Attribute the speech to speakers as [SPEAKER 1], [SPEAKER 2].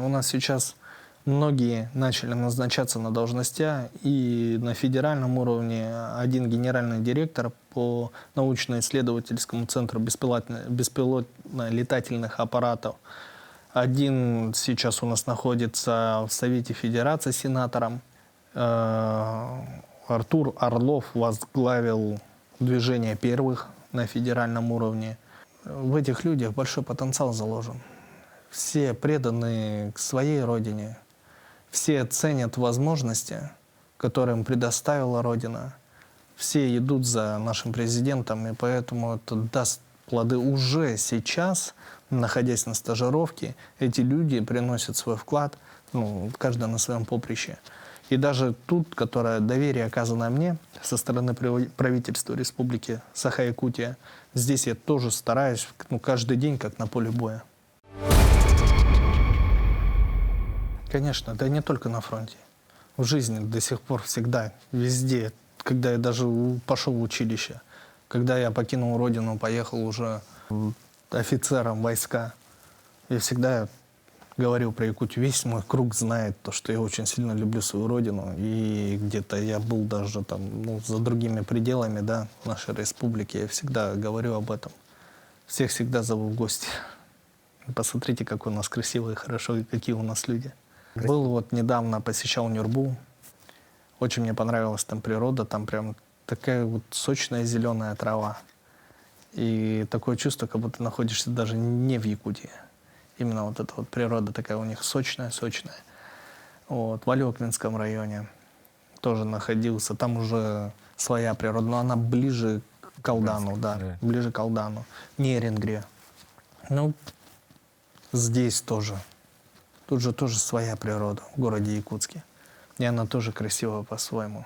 [SPEAKER 1] у нас сейчас многие начали назначаться на должности, и на федеральном уровне один генеральный директор по научно-исследовательскому центру беспилотно-летательных аппаратов. Один сейчас у нас находится в Совете Федерации сенатором. Артур Орлов возглавил движение первых на федеральном уровне. В этих людях большой потенциал заложен. Все преданы к своей родине. Все ценят возможности, которые им предоставила Родина. Все идут за нашим президентом, и поэтому это даст плоды уже сейчас, находясь на стажировке. Эти люди приносят свой вклад, каждый на своем поприще. И даже тут, которое доверие оказано мне со стороны правительства Республики Саха-Якутия, здесь я тоже стараюсь каждый день, как на поле боя. Конечно, да не только на фронте. В жизни до сих пор всегда, везде. Когда я даже пошел в училище, когда я покинул родину, поехал уже офицером войска, я всегда говорил про Якутию. Весь мой круг знает то, что я очень сильно люблю свою родину. И где-то я был даже там, за другими пределами, нашей республики. Я всегда говорю об этом. Всех всегда зову в гости. Посмотрите, как у нас красиво и хорошо, и какие у нас люди. Был недавно, посещал Нюрбу. Очень мне понравилась там природа. Там прям такая сочная зеленая трава. И такое чувство, как будто находишься даже не в Якутии. Именно эта природа такая у них сочная-сочная. В Алекминском районе тоже находился. Там уже своя природа, но она ближе к Алдану, ближе к Алдану. Нерингре. Здесь тоже. Тут же тоже своя природа в городе Якутске. И она тоже красивая по-своему.